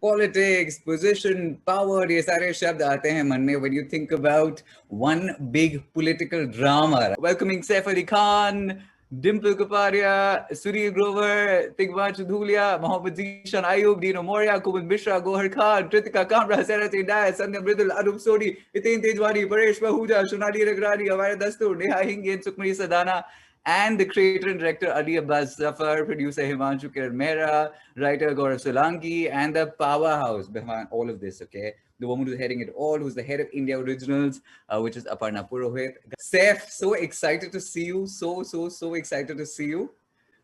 Politics, position, power, ये सारे शब्द आते हैं मन में when you think about one big political drama. Welcoming Saif Ali Khan, Dimple Kapadia, Suri Grover, Tigba Chudhulia, Mohammad Zishan Ayub, Dino Moria, Kumud Mishra, Gohar Khan, Tritika Kamra, Sarah Daya, Sandhya Mridul, Arup Sodi, Itin Tejwani, Paresh Bahuja, Shunali Ragrani, Avara Dastur, Neha Hingin, Sukmari Sadana, and the creator and director Ali Abbas Zafar, producer Himanshu Kiran Mehra, writer Gaurav Solanki, and the powerhouse behind all of this, okay? The woman who's heading it all, who's the head of India Originals, which is Aparna Purohit. Saif, so excited to see you. So excited to see you.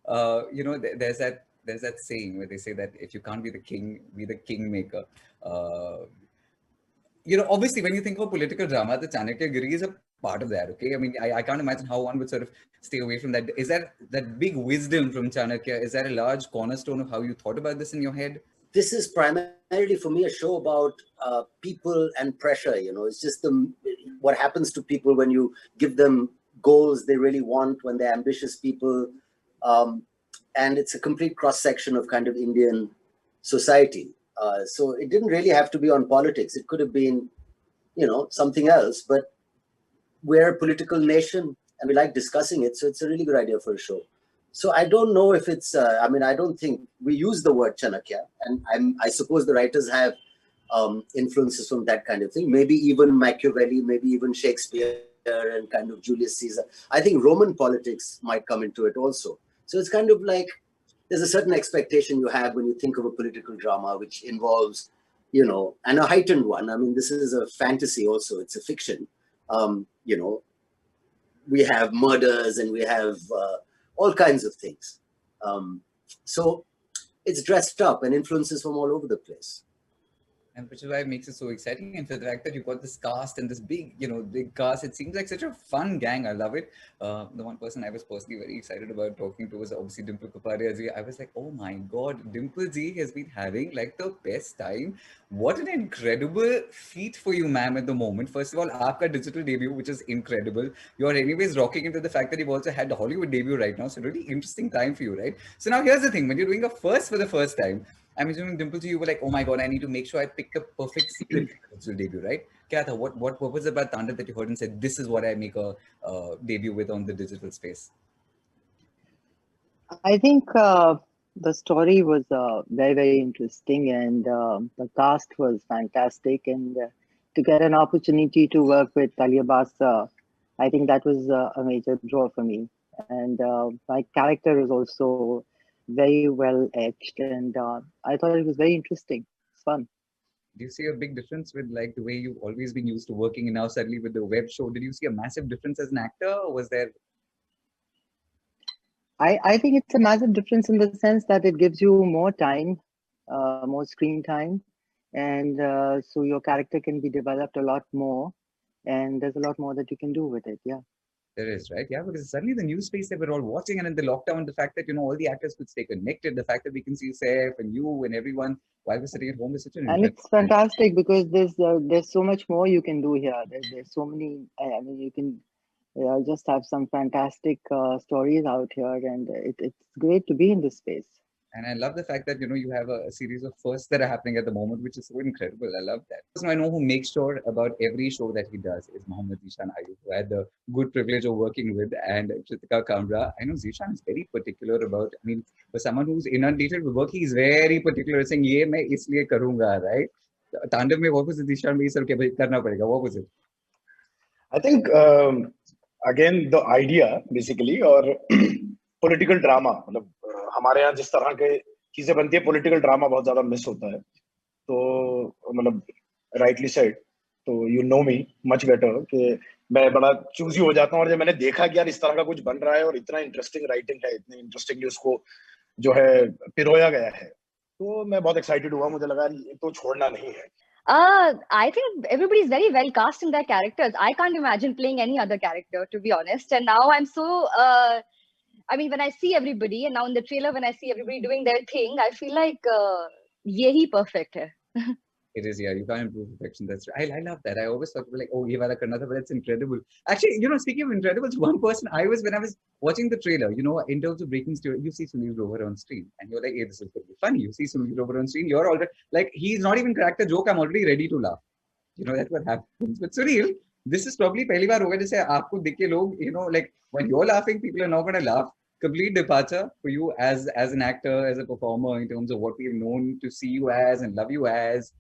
There's that saying where they say that if you can't be the king, be the kingmaker. Obviously, when you think of political drama, the Chanakya-giri is a part of that, okay? I mean, I can't imagine how one would sort of stay away from that. Is that big wisdom from Chanakya, is that a large cornerstone of how you thought about this in your head? This is primarily for me a show about people and pressure. It's just what happens to people when you give them goals they really want, when they're ambitious people. And it's a complete cross-section of kind of Indian society. So it didn't really have to be on politics. It could have been, something else. But we're a political nation and we like discussing it. So it's a really good idea for a show. So I don't know if it's, I don't think we use the word Chanakya. And I suppose the writers have influences from that kind of thing. Maybe even Machiavelli, maybe even Shakespeare and kind of Julius Caesar. I think Roman politics might come into it also. So it's kind of like, there's a certain expectation you have when you think of a political drama, which involves, and a heightened one. I mean, this is a fantasy also. It's a fiction. We have murders and we have all kinds of things. So it's dressed up and influences from all over the place. And which is why it makes it so exciting. And for the fact that you've got this cast and this big cast, it seems like such a fun gang. I love it. The one person I was personally very excited about talking to was obviously Dimple Kapadia ji. I was like, oh my God, Dimple ji has been having like the best time. What an incredible feat for you, ma'am, at the moment. First of all, aapka digital debut, which is incredible. You're anyways rocking into the fact that you've also had the Hollywood debut right now. So really interesting time for you, right? So now here's the thing. When you're doing a first for the first time, I'm assuming Dimple ji, you were like, oh my God, I need to make sure I pick a perfect script for digital debut, right? Kya tha? What was it about Tandav that you heard and said, this is what I make a debut with on the digital space? I think the story was very, very interesting and the cast was fantastic. And to get an opportunity to work with Ali Abbas, I think that was a major draw for me. And my character is also very well etched, and I thought it was very interesting. It's fun. Do you see a big difference with like the way you've always been used to working and now suddenly with the web show? Did you see a massive difference as an actor, or was there? I think it's a massive difference in the sense that it gives you more time, more screen time, and so your character can be developed a lot more, and there's a lot more that you can do with it. Yeah. There is, right? Yeah, because suddenly the new space that we're all watching, and in the lockdown, the fact that, all the actors could stay connected, the fact that we can see Saif and you and everyone while we're sitting at home is such an And it's fantastic because there's so much more you can do here. There's so many, you can just have some fantastic stories out here, and it's great to be in this space. And I love the fact that, you have a series of firsts that are happening at the moment, which is so incredible. I love that. The person I know who makes sure about every show that he does is Mohammad Zishan Ayub, who I had the good privilege of working with, and Kritika Kamra. I know Zishan is very particular about, for someone who's inundated with work, he's very particular, saying, ye main isliye karunga, right? Tandav mein, what was it, Zishan mein, sir, karna padega? What was it? I think, again, the idea, basically, or political drama, हमारे यहाँ जिस तरह के चीजें बनती है political drama बहुत ज्यादा मिस होता है तो राइटली सेड तो you know me much better कि मैं बड़ा चूजी हो जाता हूँ और जब मैंने देखा कि यार इस तरह का कुछ बन रहा है और इतना इंटरेस्टिंग राइटिंग है इतनी इंटरेस्टिंगली उसको जो है पिरोया गया है तो मैं बहुत एक्साइटेड हुआ मुझे लगा ये तो छोड़ना नहीं है I think everybody is very well cast in their characters. I can't imagine playing any other character, to be honest. And now I'm so when I see everybody, and now in the trailer, when I see everybody doing their thing, I feel like yehi perfect hai. It is, yeah. You can't improve perfection. That's right. I love that. I always thought like, oh, ye wala karna tha, but it's incredible. Actually, speaking of Incredibles, one person when I was watching the trailer, in terms of breaking story, you see Sunil Grover on screen, and you're like, hey, this is going to be funny. You see Sunil Grover on screen, you're already like, he's not even cracked a joke. I'm already ready to laugh. That's what happens. But Sunil, this is probably पहली बार होगा जैसे आपको देख के लोग, like when you're laughing, people are not going to laugh. Complete departure for you as an actor, as a performer, in terms of what we've known to see you as and love you as.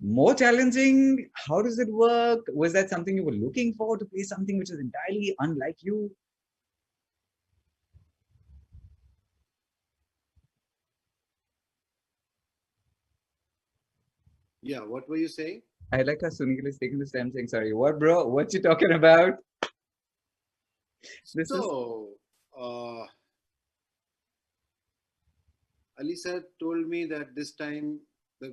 More challenging? How does it work? Was that something you were looking for, to play something which is entirely unlike you? Yeah, what were you saying? I like how Sunil is taking this time saying, sorry, what, bro? What you talking about? Ali sir told me that this time,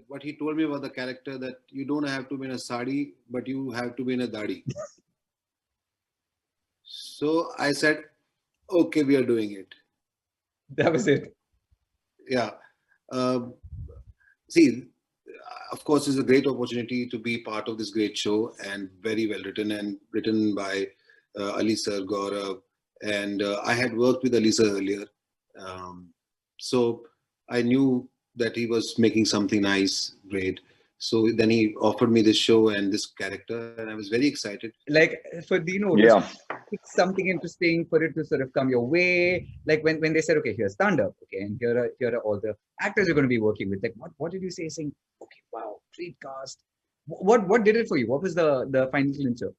what he told me about the character, that you don't have to be in a sari, but you have to be in a dadi. So I said, okay, we are doing it. That was it. Yeah. See, of course, it's a great opportunity to be part of this great show, and very well written, and written by Ali sir, Gaurav. And I had worked with Ali sir earlier. So I knew that he was making something nice, great. So then he offered me this show and this character, and I was very excited. Like for Dino, pick something interesting for it to sort of come your way. Like when they said, okay, here's stand-up, okay, and here are all the actors you're going to be working with. Like what did you say? Saying, okay, wow, great cast. What did it for you? What was the final clincher?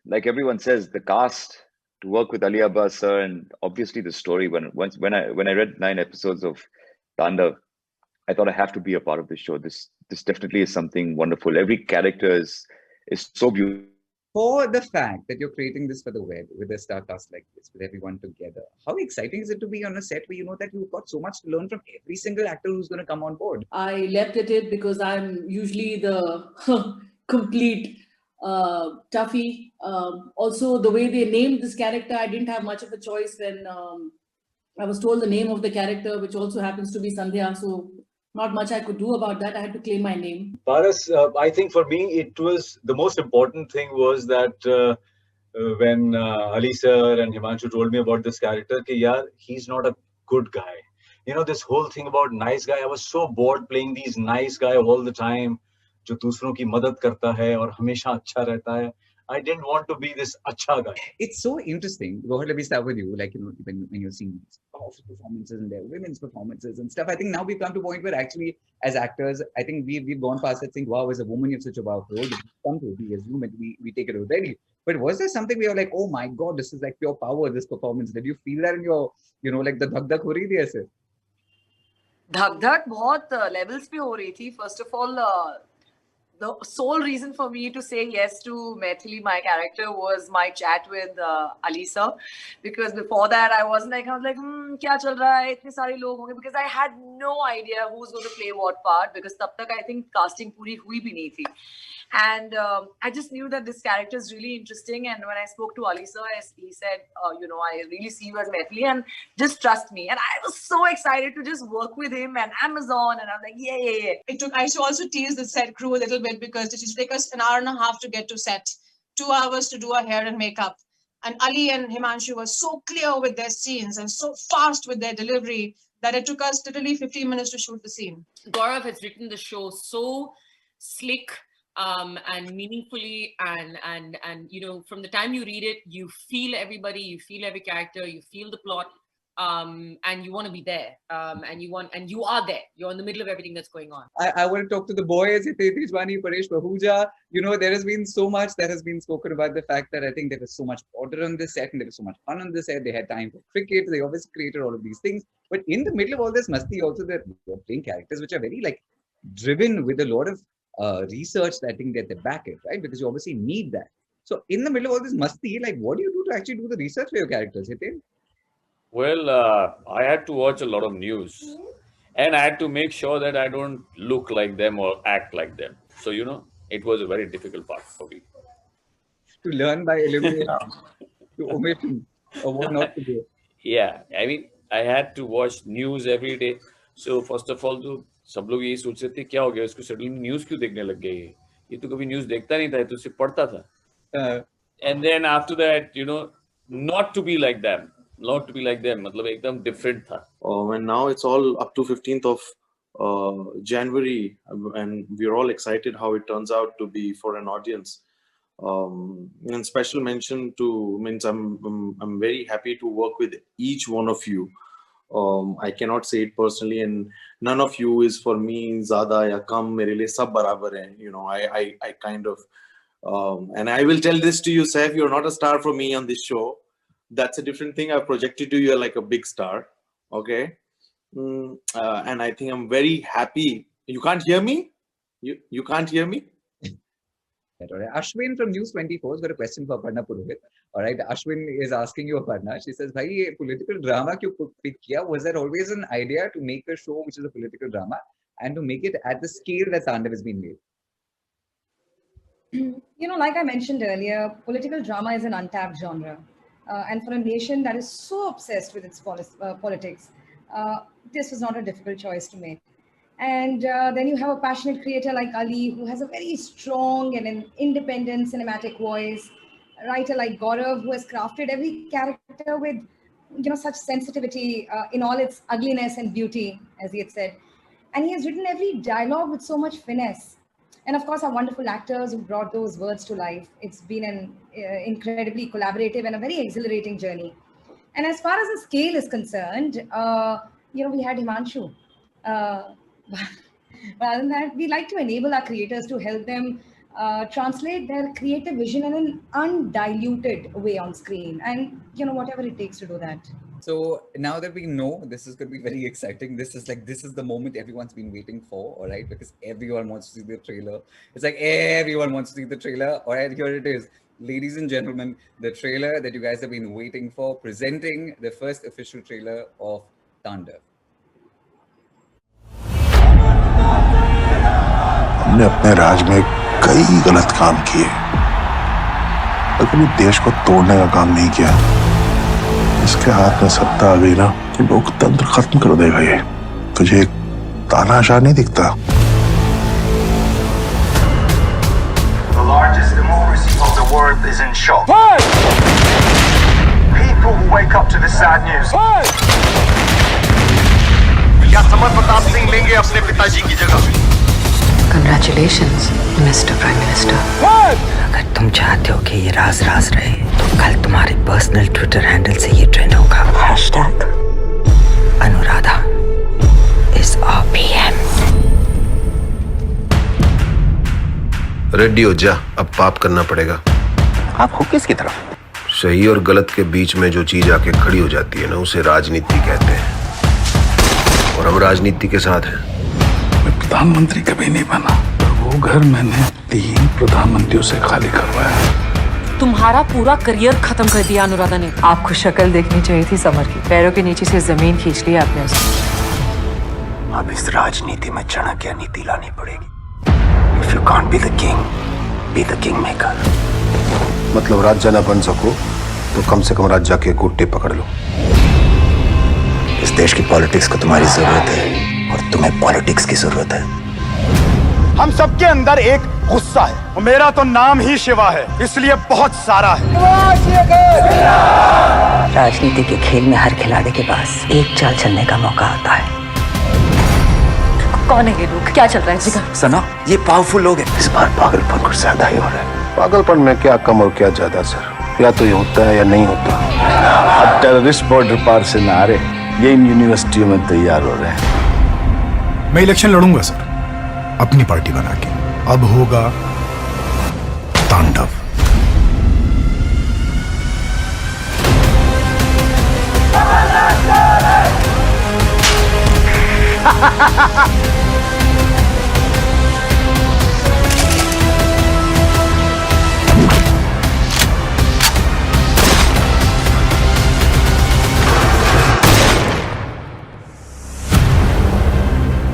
Like everyone says, the cast, to work with Ali Abbas sir, and obviously the story. When I read 9 episodes of Tandav, I thought I have to be a part of this show. This definitely is something wonderful. Every character is so beautiful. For the fact that you're creating this for the web with a star cast like this, with everyone together, how exciting is it to be on a set where you know that you've got so much to learn from every single actor who's going to come on board? I leapt at it because I'm usually the complete toughie. Also, the way they named this character, I didn't have much of a choice when I was told the name of the character, which also happens to be Sandhya. So not much I could do about that. I had to claim my name. Paras, I think for me, it was the most important thing was that when Ali sir and Himanshu told me about this character, he's not a good guy. This whole thing about nice guy, I was so bored playing these nice guy all the time. जो दूसरों की मदद करता है और हमेशा अच्छा रहता है. I didn't want to be this acha guy. It's so interesting. Rohit, let me start with you. Like, when you're seeing these powerful performances and their women's performances and stuff, I think now we've come to a point where actually, as actors, I think we've gone past that saying, wow, as a woman, you have such a powerful role. We assume it, we take it already. But was there something where you're like, oh my God, this is like pure power, this performance? Did you feel that in your, like the dhak dhak ho rahi thi aise? Dhak dhak bahut levels pe ho rahi thi. First of all, the sole reason for me to say yes to Maithili, my character, was my chat with Ali sir. Because before that, I was like, kya chal raha hai? Itne sare log honge. Because I had no idea who's going to play what part. Because tab tak I think casting puri hui bhi nahi thi. And I just knew that this character is really interesting. And when I spoke to Ali sir, he said, I really see you as Maithili and just trust me. And I was so excited to just work with him and Amazon. And I'm like, yeah. I used to also tease the set crew a little bit because it used to take us an hour and a half to get to set, 2 hours to do our hair and makeup. And Ali and Himanshu were so clear with their scenes and so fast with their delivery that it took us literally 15 minutes to shoot the scene. Gaurav has written the show so slick and meaningfully, and from the time you read it, you feel everybody, you feel every character, you feel the plot, and you want to be there, and you are there. You're in the middle of everything that's going on. I want to talk to the boys, Tejwani, Paresh, Bahuja. There has been so much that has been spoken about the fact that I think there was so much order on this set and there was so much fun on this set. They had time for cricket. They obviously created all of these things. But in the middle of all this masti, also they're playing characters which are very driven with a lot of research that I think that they back it, right? Because you obviously need that. So in the middle of all this masti, what do you do to actually do the research for your characters, Hitin? Well, I had to watch a lot of news and I had to make sure that I don't look like them or act like them. So, it was a very difficult part for me. To learn by elimination, to omission, or what not to do. Yeah, I mean, I had to watch news every day. So first of all, तो सब लोग यही सोच रहे थे क्या हो गया इसको सडनली न्यूज क्यों देखने लग गए ये तो कभी न्यूज देखता नहीं था, ये तो सिर्फ पढ़ता था. And then after that, you know, not to be like them, मतलब एकदम different था. And now it's all up to 15th of January, and we're all excited how it turns out to be for an audience. And special mention to means I'm very happy to work with each one of you. I cannot say it personally, and none of you is for me ज़्यादा या कम, मेरे लिए सब बराबर हैं. You know, I kind of and I will tell this to you, Saif, you're not a star for me on this show. That's a different thing. I've projected to you like a big star. Okay. And I think I'm very happy. You can't hear me? You can't hear me? Ashwin from News 24 has got a question for Aparna Purohit. All right, Ashwin is asking you, Aparna. She says, "Bhai, ye political drama kyun pick kiya? Was there always an idea to make a show which is a political drama and to make it at the scale that Tandav has been made?" You know, like I mentioned earlier, political drama is an untapped genre. And for a nation that is so obsessed with its politics, this was not a difficult choice to make. And then you have a passionate creator like Ali, who has a very strong and an independent cinematic voice. A writer like Gaurav, who has crafted every character with, you know, such sensitivity in all its ugliness and beauty, as he had said. And he has written every dialogue with so much finesse. And of course, our wonderful actors who brought those words to life. It's been an incredibly collaborative and a very exhilarating journey. And as far as the scale is concerned, you know, we had Himanshu. But other than that, we like to enable our creators to help them translate their creative vision in an undiluted way on screen. And, you know, whatever it takes to do that. So now that we know, this is going to be very exciting. This is the moment everyone's been waiting for, all right? Because everyone wants to see the trailer. It's like everyone wants to see the trailer. All right, here it is. Ladies and gentlemen, the trailer that you guys have been waiting for, presenting the first official trailer of Tandav. हमने अपने राज में कई गलत काम किए, पर कभी देश को तोड़ने का काम नहीं किया. इसके हाथ में सत्ता आ गई ना कि लोकतंत्र खत्म कर देगा. ये तुझे एक तानाशाह नहीं दिखता? The largest democracy of the world is in shock. People will wake up to this sad news. क्या समर प्रताप सिंह लेंगे अपने पिताजी की जगह? Congratulations, Mr. Prime Minister. अगर तुम चाहते हो कि ये राज राज रहे, तो कल तुम्हारे पर्सनल ट्विटर हैंडल से ये ट्रेंड होगा. Hashtag Anuradha is our PM. Ready हो जा, अब पाप करना पड़ेगा. आप हो किसकी तरफ? सही और गलत के बीच में जो चीज आके खड़ी हो जाती है ना, उसे राजनीति कहते हैं. और हम राजनीति के साथ हैं. मैं प्रधानमंत्री कभी नहीं बना, पर वो घर मैंने 3 प्रधानमंत्रियों से खाली करवाया. तुम्हारा पूरा करियर खत्म कर दिया अनुराधा ने. आपको शक्ल देखनी चाहिए थी समर की. पैरों के नीचे से जमीन खींच ली आपने उसकी. अब इस राजनीति में चाणक्य नीति लानी पड़ेगी. If you can't be the king, be the kingmaker. मतलब राजा न बन सको तो कम से कम राजा के गुट्टे पकड़ लो. इस देश की पॉलिटिक्स को तुम्हारी जरूरत है और तुम्हें पॉलिटिक्स की जरूरत है. हम सबके अंदर एक गुस्सा है और मेरा तो नाम ही शिवा है, इसलिए बहुत सारा है. राजनीति के खेल में हर खिलाड़ी के पास एक चाल चलने का मौका आता है. कौन है ये लोग? क्या चल रहा है जिगर? सना, ये पावरफुल लोग हैं. इस बार पागलपन कुछ ज्यादा ही हो रहा है. पागलपन में क्या कम और क्या ज्यादा सर? या तो ये होता है या नहीं होता. अब टेररिस्ट बॉर्डर पार से ना आ रहे, ये इन यूनिवर्सिटियों में तैयार हो रहे हैं. मैं इलेक्शन लड़ूंगा सर, अपनी पार्टी बना के. अब होगा तांडव.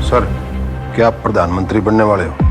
सर, क्या आप प्रधानमंत्री बनने वाले हो?